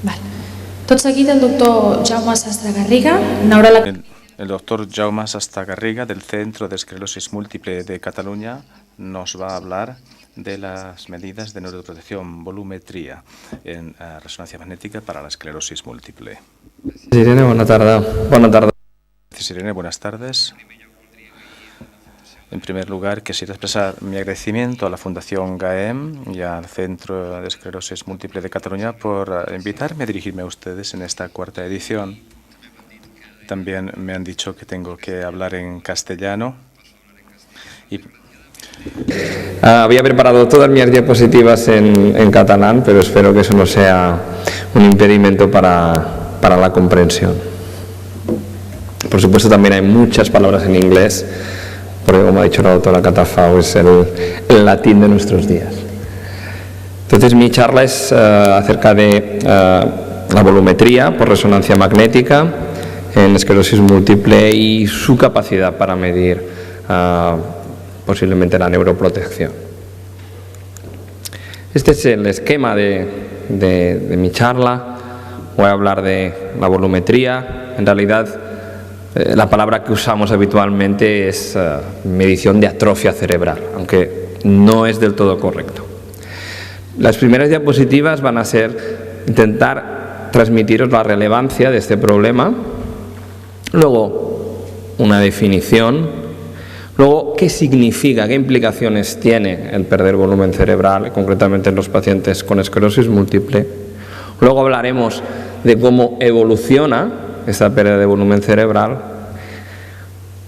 Val. Tot seguit el doctor Jaume Sastre Garriga, El doctor Jaume Sastre Garriga del Centro de Esclerosis Múltiple de Cataluña nos va a hablar de las medidas de neuroprotección, volumetría en resonancia magnética para la esclerosis múltiple. Irene, buenas tardes. Gracias, Irene, buenas tardes. En primer lugar, quisiera expresar mi agradecimiento a la Fundación GAEM y al Centro de Esclerosis Múltiple de Cataluña por invitarme a dirigirme a ustedes en esta cuarta edición. También me han dicho que tengo que hablar en castellano. Había preparado todas mis diapositivas en catalán, pero espero que eso no sea un impedimento para la comprensión. Por supuesto, también hay muchas palabras en inglés, porque como ha dicho la doctora Catafao, es el latín de nuestros días. Entonces, mi charla es acerca de la volumetría por resonancia magnética en esclerosis múltiple y su capacidad para medir posiblemente la neuroprotección. Este es el esquema de mi charla. Voy a hablar de la volumetría. En realidad, la palabra que usamos habitualmente es medición de atrofia cerebral, aunque no es del todo correcto. Las primeras diapositivas van a ser intentar transmitiros la relevancia de este problema, luego una definición, luego qué significa, qué implicaciones tiene el perder volumen cerebral, concretamente en los pacientes con esclerosis múltiple. Luego hablaremos de cómo evoluciona esta pérdida de volumen cerebral,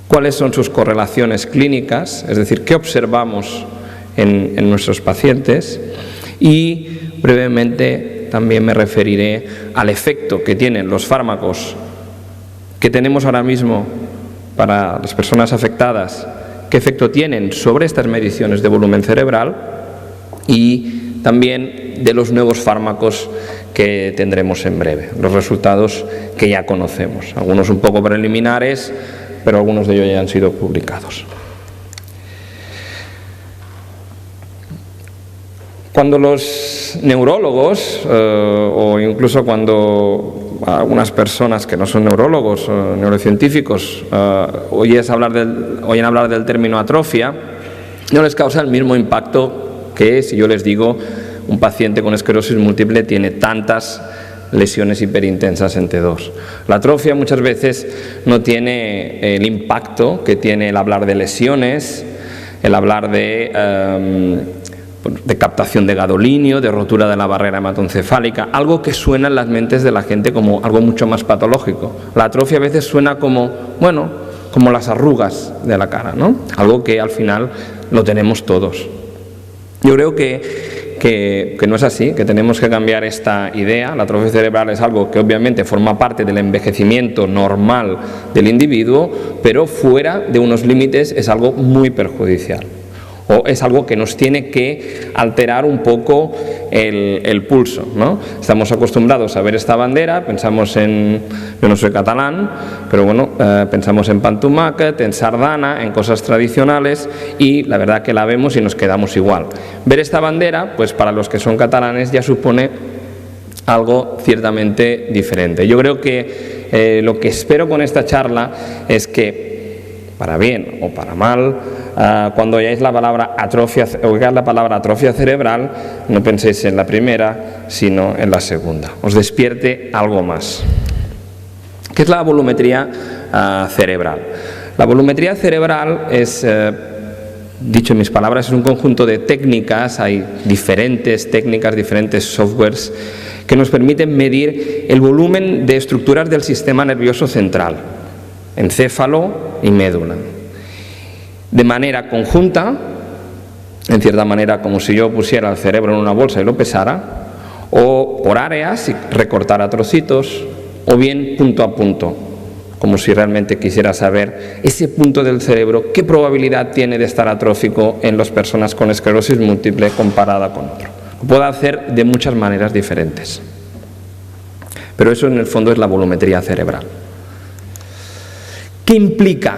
cuáles son sus correlaciones clínicas, es decir, qué observamos en nuestros pacientes, y brevemente también me referiré al efecto que tienen los fármacos que tenemos ahora mismo para las personas afectadas, qué efecto tienen sobre estas mediciones de volumen cerebral, y también de los nuevos fármacos que tendremos en breve, los resultados que ya conocemos, algunos un poco preliminares, pero algunos de ellos ya han sido publicados. Cuando los neurólogos, o incluso cuando algunas personas que no son neurólogos o neurocientíficos oyen hablar del término atrofia, no les causa el mismo impacto que si yo les digo un paciente con esclerosis múltiple tiene tantas lesiones hiperintensas en T2. La atrofia muchas veces no tiene el impacto que tiene el hablar de lesiones, el hablar de captación de gadolinio, de rotura de la barrera hematoencefálica, algo que suena en las mentes de la gente como algo mucho más patológico. La atrofia a veces suena como las arrugas de la cara, ¿no? Algo que al final lo tenemos todos. Yo creo que no es así, que tenemos que cambiar esta idea. La atrofia cerebral es algo que obviamente forma parte del envejecimiento normal del individuo, pero fuera de unos límites es algo muy perjudicial. O es algo que nos tiene que alterar un poco el pulso, ¿no? Estamos acostumbrados a ver esta bandera, pensamos en, yo no soy catalán, pero bueno, pensamos en pan tomàquet, en sardana, en cosas tradicionales, y la verdad que la vemos y nos quedamos igual. Ver esta bandera, pues para los que son catalanes ya supone algo ciertamente diferente. Yo creo que lo que espero con esta charla es que, para bien o para mal, cuando oigáis la palabra atrofia cerebral, no penséis en la primera, sino en la segunda. Os despierte algo más. ¿Qué es la volumetría cerebral? La volumetría cerebral es, dicho en mis palabras, es un conjunto de técnicas. Hay diferentes técnicas, diferentes softwares que nos permiten medir el volumen de estructuras del sistema nervioso central, encéfalo y médula, de manera conjunta, en cierta manera como si yo pusiera el cerebro en una bolsa y lo pesara, o por áreas y recortara trocitos, o bien punto a punto, como si realmente quisiera saber ese punto del cerebro, qué probabilidad tiene de estar atrófico en las personas con esclerosis múltiple comparada con otro. Lo puedo hacer de muchas maneras diferentes, pero eso en el fondo es la volumetría cerebral. ¿Qué implica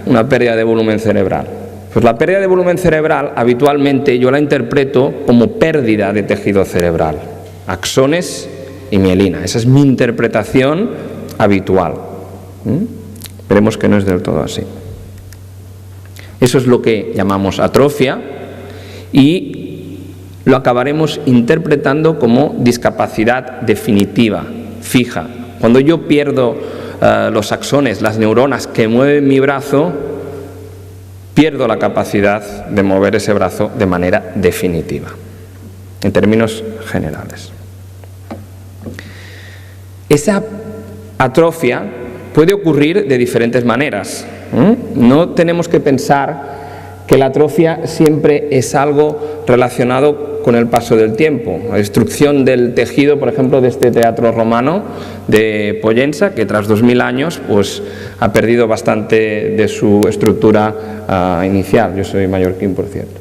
una pérdida de volumen cerebral? Pues la pérdida de volumen cerebral habitualmente yo la interpreto como pérdida de tejido cerebral, axones y mielina. Esa es mi interpretación habitual. Veremos que no es del todo así. Eso es lo que llamamos atrofia y lo acabaremos interpretando como discapacidad definitiva, fija. Cuando yo pierdo los axones, las neuronas que mueven mi brazo, pierdo la capacidad de mover ese brazo de manera definitiva, en términos generales. Esa atrofia puede ocurrir de diferentes maneras. No tenemos que pensar que la atrofia siempre es algo relacionado con el paso del tiempo. La destrucción del tejido, por ejemplo, de este teatro romano de Pollensa, que tras 2000 años pues, ha perdido bastante de su estructura inicial. Yo soy mallorquín, por cierto.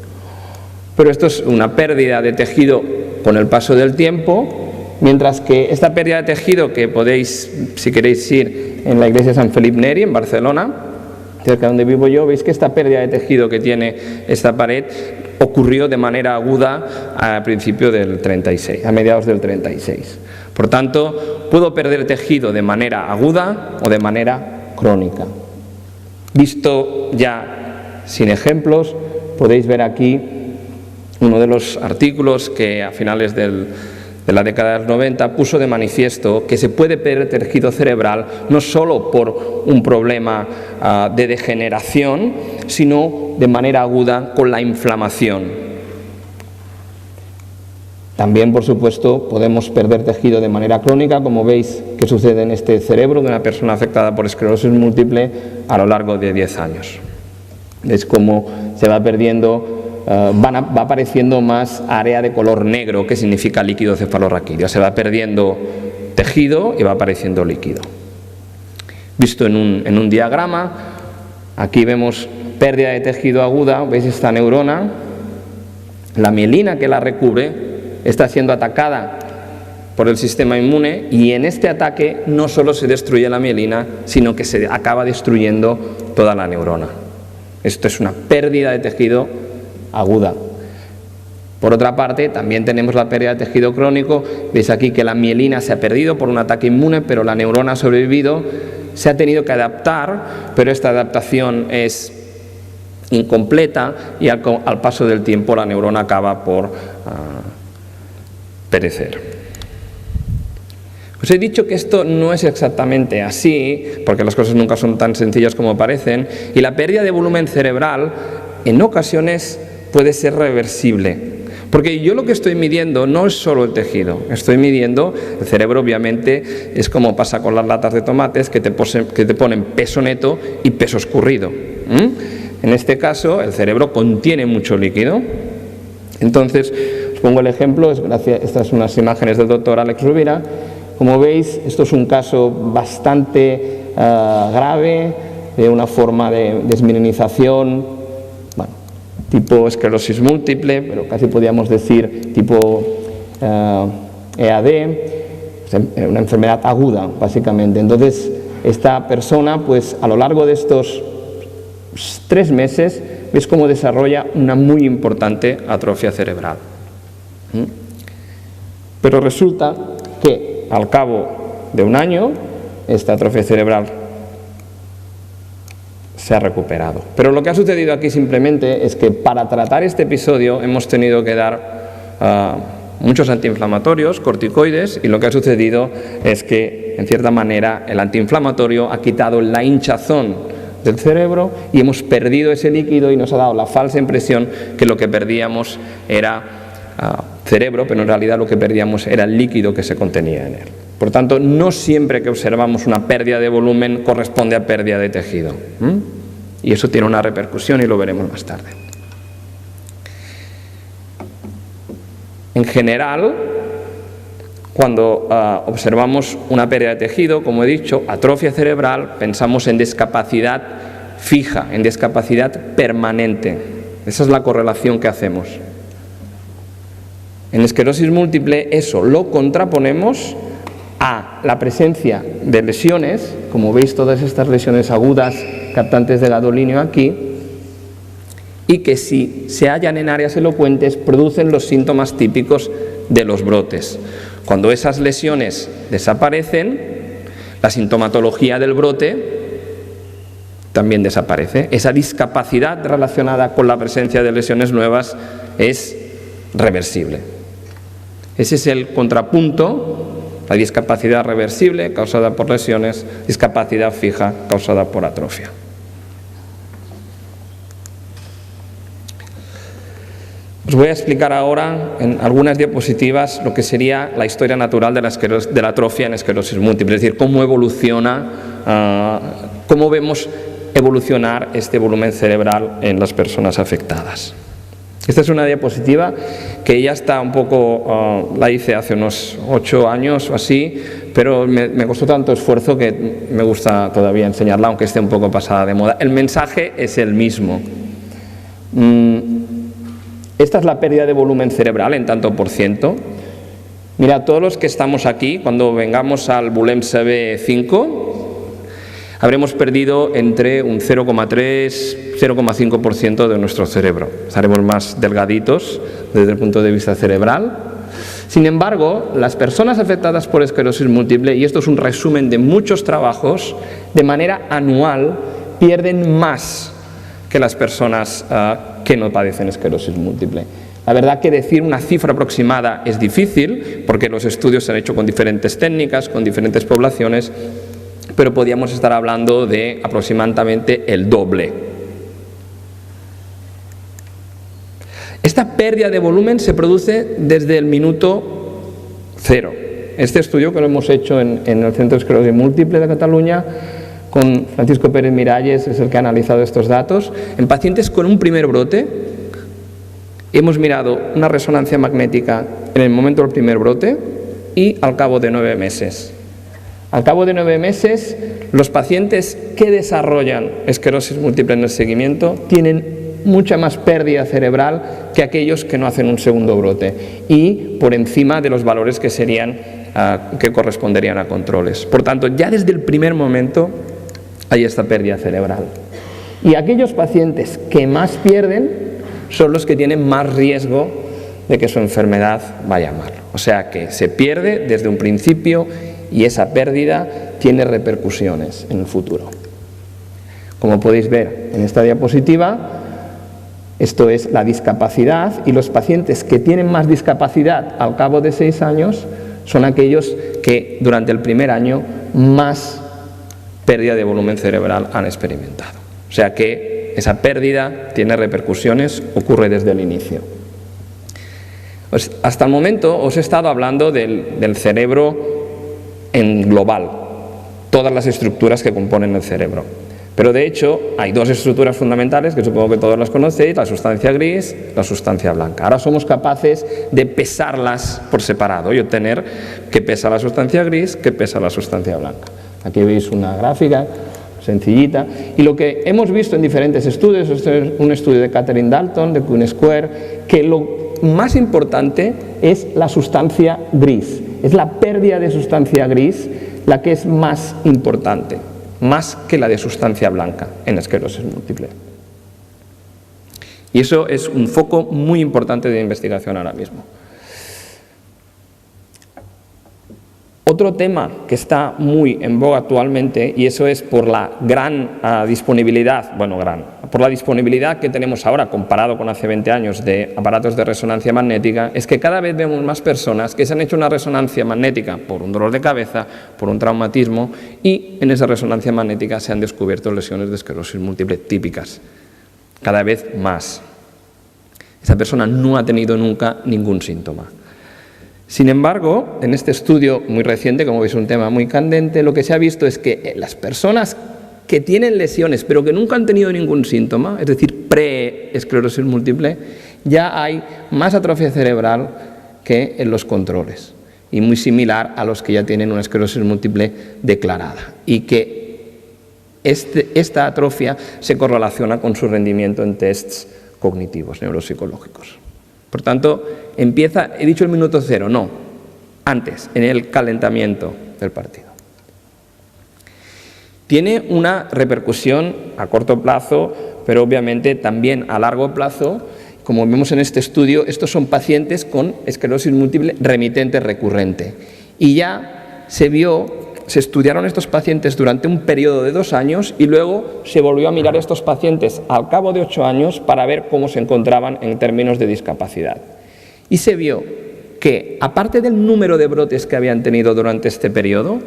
Pero esto es una pérdida de tejido con el paso del tiempo, mientras que esta pérdida de tejido que podéis, si queréis ir en la iglesia de San Felip Neri, en Barcelona, cerca de donde vivo yo, veis que esta pérdida de tejido que tiene esta pared ocurrió de manera aguda a principio del 36, a mediados del 36. Por tanto, puedo perder tejido de manera aguda o de manera crónica. Visto ya sin ejemplos, podéis ver aquí uno de los artículos que a finales de la década de los 90 puso de manifiesto que se puede perder tejido cerebral no solo por un problema de degeneración, sino de manera aguda con la inflamación. También, por supuesto, podemos perder tejido de manera crónica, como veis que sucede en este cerebro de una persona afectada por esclerosis múltiple a lo largo de 10 años. Es como se va perdiendo, va apareciendo más área de color negro, que significa líquido cefalorraquídeo. Se va perdiendo tejido y va apareciendo líquido. Visto en un diagrama, aquí vemos pérdida de tejido aguda, veis esta neurona, la mielina que la recubre está siendo atacada por el sistema inmune y en este ataque no solo se destruye la mielina, sino que se acaba destruyendo toda la neurona. Esto es una pérdida de tejido aguda. Por otra parte, también tenemos la pérdida de tejido crónico. Veis aquí que la mielina se ha perdido por un ataque inmune, pero la neurona ha sobrevivido. Se ha tenido que adaptar, pero esta adaptación es incompleta y al paso del tiempo la neurona acaba por perecer. Os he dicho que esto no es exactamente así, porque las cosas nunca son tan sencillas como parecen, y la pérdida de volumen cerebral en ocasiones puede ser reversible. Porque yo lo que estoy midiendo no es solo el tejido, estoy midiendo, el cerebro obviamente es como pasa con las latas de tomates que te ponen peso neto y peso escurrido. En este caso el cerebro contiene mucho líquido. Entonces, os pongo el ejemplo, estas son unas imágenes del doctor Alex Rovira. Como veis, esto es un caso bastante grave, de una forma de desmielinización, bueno, tipo esclerosis múltiple, pero casi podríamos decir tipo EAD, una enfermedad aguda, básicamente. Entonces, esta persona, pues a lo largo de estos 3 meses, veis cómo desarrolla una muy importante atrofia cerebral. Pero resulta que al cabo de un año, esta atrofia cerebral se ha recuperado. Pero lo que ha sucedido aquí simplemente es que para tratar este episodio hemos tenido que dar muchos antiinflamatorios, corticoides, y lo que ha sucedido es que, en cierta manera, el antiinflamatorio ha quitado la hinchazón del cerebro y hemos perdido ese líquido y nos ha dado la falsa impresión que lo que perdíamos era cerebro, pero en realidad lo que perdíamos era el líquido que se contenía en él. Por tanto, no siempre que observamos una pérdida de volumen corresponde a pérdida de tejido. Y eso tiene una repercusión y lo veremos más tarde. En general, cuando observamos una pérdida de tejido, como he dicho, atrofia cerebral, pensamos en discapacidad fija, en discapacidad permanente. Esa es la correlación que hacemos. En esclerosis múltiple eso lo contraponemos a la presencia de lesiones, como veis todas estas lesiones agudas captantes de gadolinio aquí, y que si se hallan en áreas elocuentes producen los síntomas típicos de los brotes. Cuando esas lesiones desaparecen, la sintomatología del brote también desaparece. Esa discapacidad relacionada con la presencia de lesiones nuevas es reversible. Ese es el contrapunto, la discapacidad reversible causada por lesiones, discapacidad fija causada por atrofia. Os voy a explicar ahora en algunas diapositivas lo que sería la historia natural de la atrofia en esclerosis múltiple, es decir, cómo evoluciona, cómo vemos evolucionar este volumen cerebral en las personas afectadas. Esta es una diapositiva que ya está un poco, la hice hace unos 8 años o así, pero me costó tanto esfuerzo que me gusta todavía enseñarla, aunque esté un poco pasada de moda. El mensaje es el mismo. Esta es la pérdida de volumen cerebral en tanto por ciento. Mira, todos los que estamos aquí, cuando vengamos al Bulem-CB 5, habremos perdido entre un 0,3 y 0,5% de nuestro cerebro. Estaremos más delgaditos desde el punto de vista cerebral. Sin embargo, las personas afectadas por esclerosis múltiple, y esto es un resumen de muchos trabajos, de manera anual pierden más que las personas que no padecen esclerosis múltiple. La verdad que decir una cifra aproximada es difícil, porque los estudios se han hecho con diferentes técnicas, con diferentes poblaciones, pero podríamos estar hablando de aproximadamente el doble. Esta pérdida de volumen se produce desde el minuto 0. Este estudio que lo hemos hecho en el Centro de Esclerosis Múltiple de Cataluña, con Francisco Pérez Miralles, es el que ha analizado estos datos. En pacientes con un primer brote, hemos mirado una resonancia magnética en el momento del primer brote y al cabo de 9 meses. Al cabo de 9 meses, los pacientes que desarrollan esclerosis múltiple en el seguimiento tienen mucha más pérdida cerebral que aquellos que no hacen un segundo brote, y por encima de los valores que que corresponderían a controles. Por tanto, ya desde el primer momento hay esta pérdida cerebral. Y aquellos pacientes que más pierden son los que tienen más riesgo de que su enfermedad vaya mal. O sea que se pierde desde un principio y esa pérdida tiene repercusiones en el futuro. Como podéis ver en esta diapositiva, esto es la discapacidad, y los pacientes que tienen más discapacidad al cabo de 6 años son aquellos que durante el primer año más pérdida de volumen cerebral han experimentado. O sea que esa pérdida tiene repercusiones, ocurre desde el inicio. Pues hasta el momento os he estado hablando del cerebro en global, todas las estructuras que componen el cerebro. Pero de hecho hay 2 estructuras fundamentales que supongo que todos las conocéis, la sustancia gris, la sustancia blanca. Ahora somos capaces de pesarlas por separado y obtener qué pesa la sustancia gris, qué pesa la sustancia blanca. Aquí veis una gráfica sencillita, y lo que hemos visto en diferentes estudios, este es un estudio de Catherine Dalton, de Queen Square, que lo más importante es la sustancia gris, es la pérdida de sustancia gris la que es más importante, más que la de sustancia blanca en esclerosis múltiple. Y eso es un foco muy importante de investigación ahora mismo. Otro tema que está muy en boga actualmente, y eso es por la gran disponibilidad, por la disponibilidad que tenemos ahora comparado con hace 20 años de aparatos de resonancia magnética, es que cada vez vemos más personas que se han hecho una resonancia magnética por un dolor de cabeza, por un traumatismo, y en esa resonancia magnética se han descubierto lesiones de esclerosis múltiple típicas, cada vez más. Esa persona no ha tenido nunca ningún síntoma. Sin embargo, en este estudio muy reciente, como veis un tema muy candente, lo que se ha visto es que las personas que tienen lesiones pero que nunca han tenido ningún síntoma, es decir, pre-esclerosis múltiple, ya hay más atrofia cerebral que en los controles, y muy similar a los que ya tienen una esclerosis múltiple declarada, y que esta atrofia se correlaciona con su rendimiento en tests cognitivos, neuropsicológicos. Por tanto, empieza, he dicho el minuto 0, no, antes, en el calentamiento del partido. Tiene una repercusión a corto plazo, pero obviamente también a largo plazo, como vemos en este estudio, estos son pacientes con esclerosis múltiple remitente recurrente. Y ya se estudiaron estos pacientes durante un periodo de 2 años y luego se volvió a mirar a estos pacientes al cabo de 8 años para ver cómo se encontraban en términos de discapacidad. Y se vio que, aparte del número de brotes que habían tenido durante este periodo,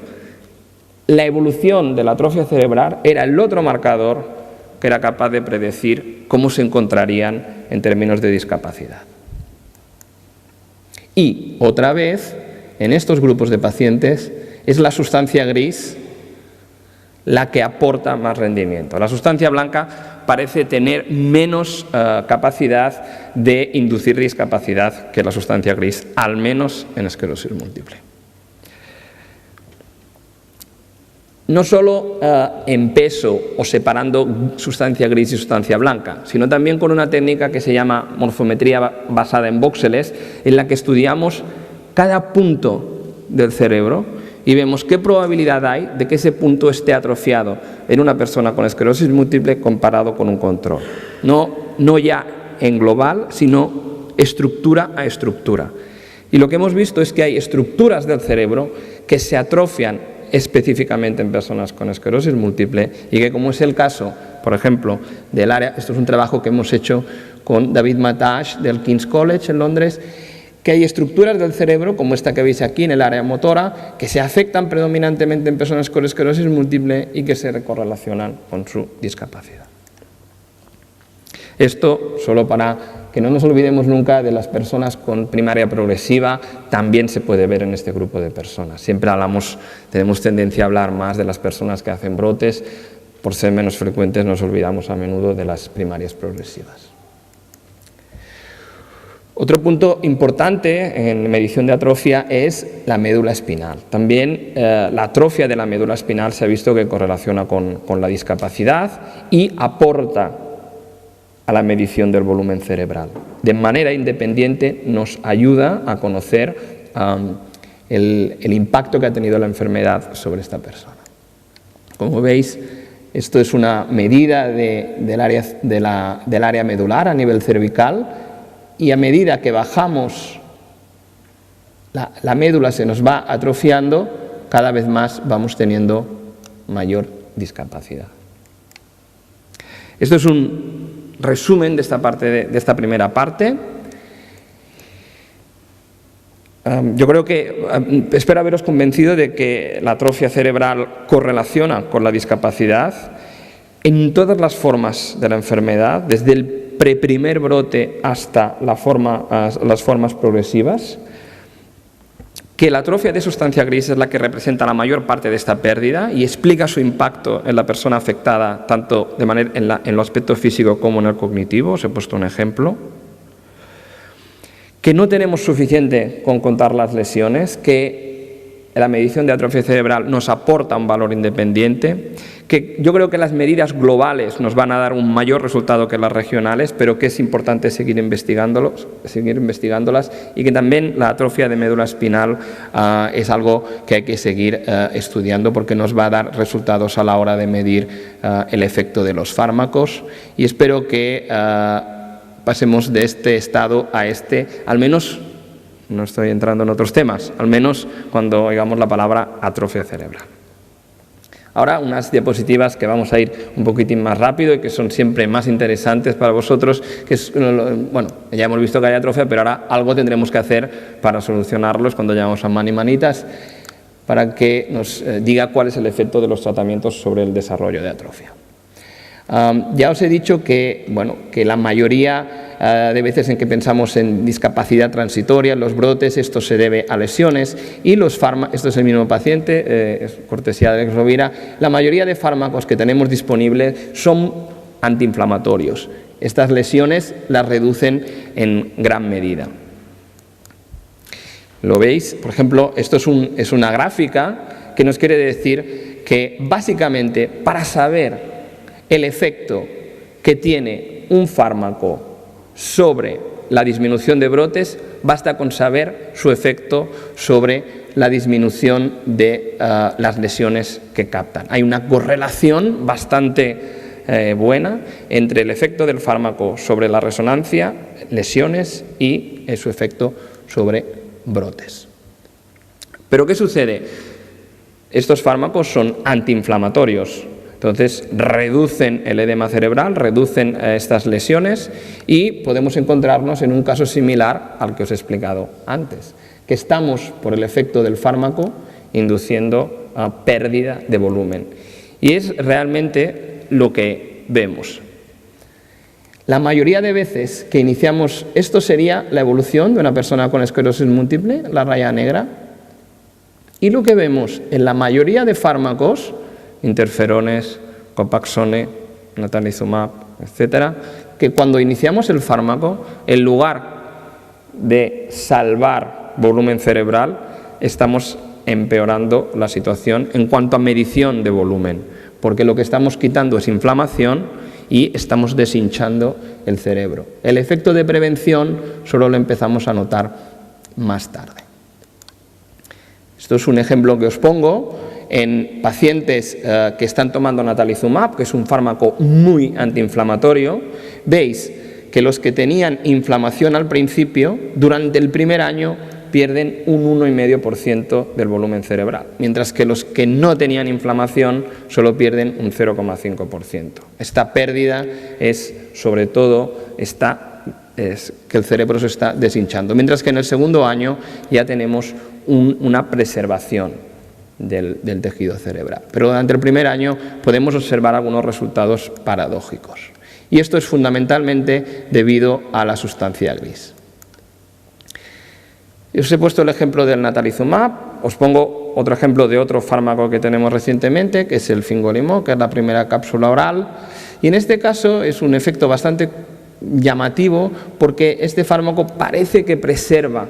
la evolución de la atrofia cerebral era el otro marcador que era capaz de predecir cómo se encontrarían en términos de discapacidad. Y, otra vez, en estos grupos de pacientes, es la sustancia gris la que aporta más rendimiento. La sustancia blanca parece tener menos capacidad de inducir discapacidad que la sustancia gris, al menos en esclerosis múltiple. No solo en peso o separando sustancia gris y sustancia blanca, sino también con una técnica que se llama morfometría basada en vóxeles, en la que estudiamos cada punto del cerebro y vemos qué probabilidad hay de que ese punto esté atrofiado en una persona con esclerosis múltiple comparado con un control. No ya en global, sino estructura a estructura. Y lo que hemos visto es que hay estructuras del cerebro que se atrofian específicamente en personas con esclerosis múltiple y que, como es el caso, por ejemplo, del área, esto es un trabajo que hemos hecho con David Matash del King's College en Londres, que hay estructuras del cerebro, como esta que veis aquí en el área motora, que se afectan predominantemente en personas con esclerosis múltiple y que se correlacionan con su discapacidad. Esto solo para que no nos olvidemos nunca de las personas con primaria progresiva, también se puede ver en este grupo de personas. Siempre tenemos tendencia a hablar más de las personas que hacen brotes, por ser menos frecuentes nos olvidamos a menudo de las primarias progresivas. Otro punto importante en medición de atrofia es la médula espinal. También la atrofia de la médula espinal se ha visto que correlaciona con la discapacidad y aporta a la medición del volumen cerebral. De manera independiente nos ayuda a conocer el impacto que ha tenido la enfermedad sobre esta persona. Como veis, esto es una medida del área medular a nivel cervical. Y a medida que bajamos, la médula se nos va atrofiando, cada vez más vamos teniendo mayor discapacidad. Esto es un resumen de esta primera parte. Yo creo que espero haberos convencido de que la atrofia cerebral correlaciona con la discapacidad en todas las formas de la enfermedad, desde el preprimer brote hasta las formas progresivas, que la atrofia de sustancia gris es la que representa la mayor parte de esta pérdida y explica su impacto en la persona afectada, tanto en el aspecto físico como en el cognitivo. Os he puesto un ejemplo. Que no tenemos suficiente con contar las lesiones, que la medición de atrofia cerebral nos aporta un valor independiente, que yo creo que las medidas globales nos van a dar un mayor resultado que las regionales, pero que es importante seguir investigándolas, y que también la atrofia de médula espinal es algo que hay que seguir estudiando porque nos va a dar resultados a la hora de medir el efecto de los fármacos, y espero que pasemos de este estado a este, al menos, no estoy entrando en otros temas, al menos cuando oigamos la palabra atrofia cerebral. Ahora unas diapositivas que vamos a ir un poquitín más rápido y que son siempre más interesantes para vosotros, que es, bueno, ya hemos visto que hay atrofia, pero ahora algo tendremos que hacer para solucionarlos cuando llegamos a Manitas, para que nos diga cuál es el efecto de los tratamientos sobre el desarrollo de atrofia. Ya os he dicho que, que la mayoría de veces en que pensamos en discapacidad transitoria, los brotes, esto se debe a lesiones y los fármacos, esto es el mismo paciente, es cortesía de Alex Rovira, la mayoría de fármacos que tenemos disponibles son antiinflamatorios. Estas lesiones las reducen en gran medida. ¿Lo veis? Por ejemplo, esto es una gráfica que nos quiere decir que básicamente para saber el efecto que tiene un fármaco sobre la disminución de brotes, basta con saber su efecto sobre la disminución de las lesiones que captan. Hay una correlación bastante buena entre el efecto del fármaco sobre la resonancia, lesiones y su efecto sobre brotes. ¿Pero qué sucede? Estos fármacos son antiinflamatorios. Entonces, reducen el edema cerebral, reducen estas lesiones y podemos encontrarnos en un caso similar al que os he explicado antes, que estamos, por el efecto del fármaco, induciendo a pérdida de volumen. Y es realmente lo que vemos. La mayoría de veces que iniciamos, esto sería la evolución de una persona con esclerosis múltiple, la raya negra, y lo que vemos en la mayoría de fármacos, interferones, Copaxone, natalizumab, etcétera, que cuando iniciamos el fármaco, en lugar de salvar volumen cerebral, estamos empeorando la situación en cuanto a medición de volumen, porque lo que estamos quitando es inflamación y estamos deshinchando el cerebro. El efecto de prevención solo lo empezamos a notar más tarde. Esto es un ejemplo que os pongo en pacientes que están tomando natalizumab, que es un fármaco muy antiinflamatorio. Veis que los que tenían inflamación al principio, durante el primer año pierden un 1,5% del volumen cerebral, mientras que los que no tenían inflamación solo pierden un 0,5%. Esta pérdida es, sobre todo, es que el cerebro se está deshinchando, mientras que en el segundo año ya tenemos una preservación del tejido cerebral. Pero durante el primer año podemos observar algunos resultados paradójicos. Y esto es fundamentalmente debido a la sustancia gris. Os he puesto el ejemplo del natalizumab, os pongo otro ejemplo de otro fármaco que tenemos recientemente, que es el fingolimod, que es la primera cápsula oral. Y en este caso es un efecto bastante llamativo porque este fármaco parece que preserva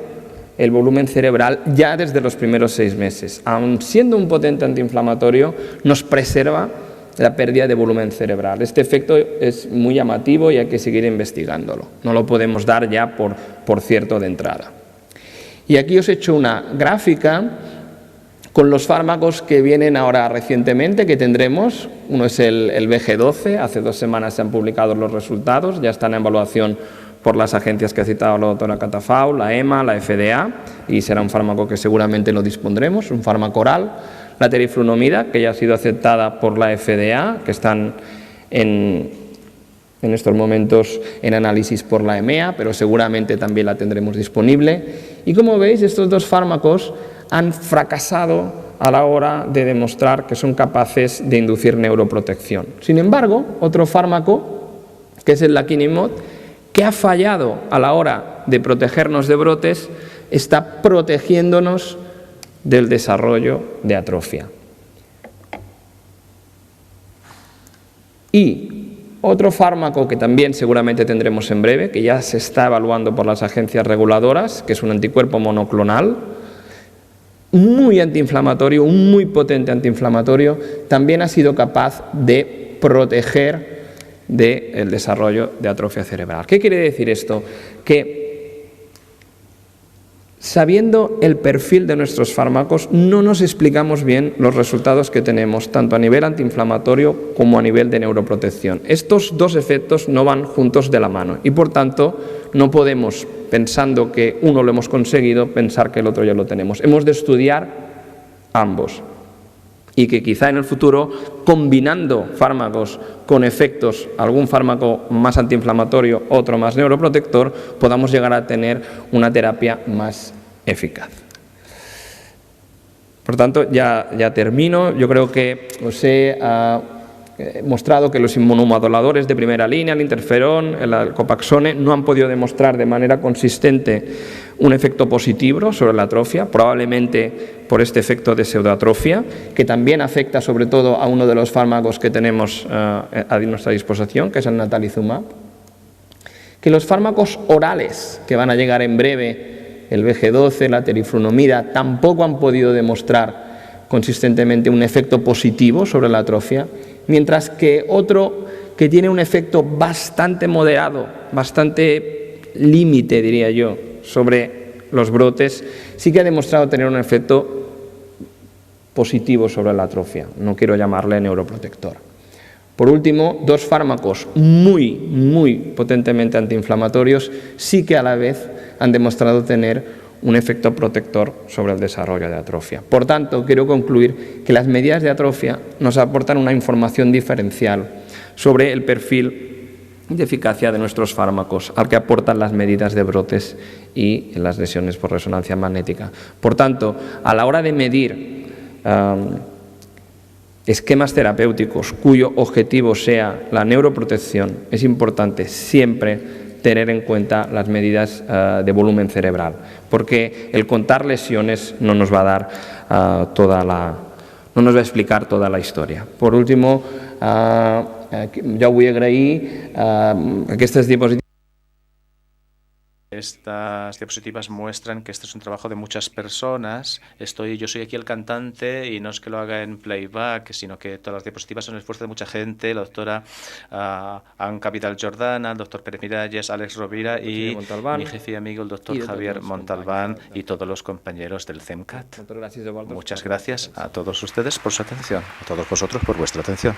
el volumen cerebral ya desde los primeros 6 meses. Aun siendo un potente antiinflamatorio, nos preserva la pérdida de volumen cerebral. Este efecto es muy llamativo y hay que seguir investigándolo. No lo podemos dar ya por cierto de entrada. Y aquí os he hecho una gráfica con los fármacos que vienen ahora recientemente, que tendremos. Uno es el VG12, hace 2 semanas se han publicado los resultados, ya están en evaluación por las agencias que ha citado la doctora Catafau, la EMA, la FDA, y será un fármaco que seguramente lo dispondremos, un fármaco oral. La teriflunomida, que ya ha sido aceptada por la FDA, que están en estos momentos en análisis por la EMEA, pero seguramente también la tendremos disponible. Y como veis, estos 2 fármacos han fracasado a la hora de demostrar que son capaces de inducir neuroprotección. Sin embargo, otro fármaco, que es el laquinimod, que ha fallado a la hora de protegernos de brotes, está protegiéndonos del desarrollo de atrofia. Y otro fármaco que también seguramente tendremos en breve, que ya se está evaluando por las agencias reguladoras, que es un anticuerpo monoclonal, muy antiinflamatorio, un muy potente antiinflamatorio, también ha sido capaz de proteger del desarrollo de atrofia cerebral. ¿Qué quiere decir esto? Que sabiendo el perfil de nuestros fármacos, no nos explicamos bien los resultados que tenemos, tanto a nivel antiinflamatorio como a nivel de neuroprotección. Estos 2 efectos no van juntos de la mano y, por tanto, no podemos, pensando que uno lo hemos conseguido, pensar que el otro ya lo tenemos. Hemos de estudiar ambos. Y que quizá en el futuro, combinando fármacos con efectos, algún fármaco más antiinflamatorio, otro más neuroprotector, podamos llegar a tener una terapia más eficaz. Por tanto, ya termino. Yo creo que os he mostrado que los inmunomoduladores de primera línea, el interferón, el Copaxone, no han podido demostrar de manera consistente un efecto positivo sobre la atrofia, probablemente por este efecto de pseudoatrofia, que también afecta sobre todo a uno de los fármacos que tenemos a nuestra disposición, que es el natalizumab. Que los fármacos orales que van a llegar en breve, el VG12, la teriflunomida, tampoco han podido demostrar consistentemente un efecto positivo sobre la atrofia, mientras que otro que tiene un efecto bastante moderado, bastante límite, diría yo, sobre los brotes, sí que ha demostrado tener un efecto positivo sobre la atrofia. No quiero llamarle neuroprotector. Por último, dos fármacos muy potentemente antiinflamatorios sí que a la vez han demostrado tener un efecto protector sobre el desarrollo de atrofia. Por tanto, quiero concluir que las medidas de atrofia nos aportan una información diferencial sobre el perfil de eficacia de nuestros fármacos, al que aportan las medidas de brotes y las lesiones por resonancia magnética. Por tanto, a la hora de medir esquemas terapéuticos cuyo objetivo sea la neuroprotección, es importante siempre tener en cuenta las medidas de volumen cerebral, porque el contar lesiones no nos va a dar no nos va a explicar toda la historia. Por último, jo vull agrair aquestes diapositives. Estas diapositivas muestran que este es un trabajo de muchas personas. Yo soy aquí el cantante y no es que lo haga en playback, sino que todas las diapositivas son el esfuerzo de mucha gente, la doctora Anca Vidal Jordana, el doctor Pérez Miralles, Alex Rovira y mi jefe y amigo el doctor Javier Montalbán y todos los compañeros del CEMCAT. Muchas gracias a todos ustedes por su atención, a todos vosotros por vuestra atención.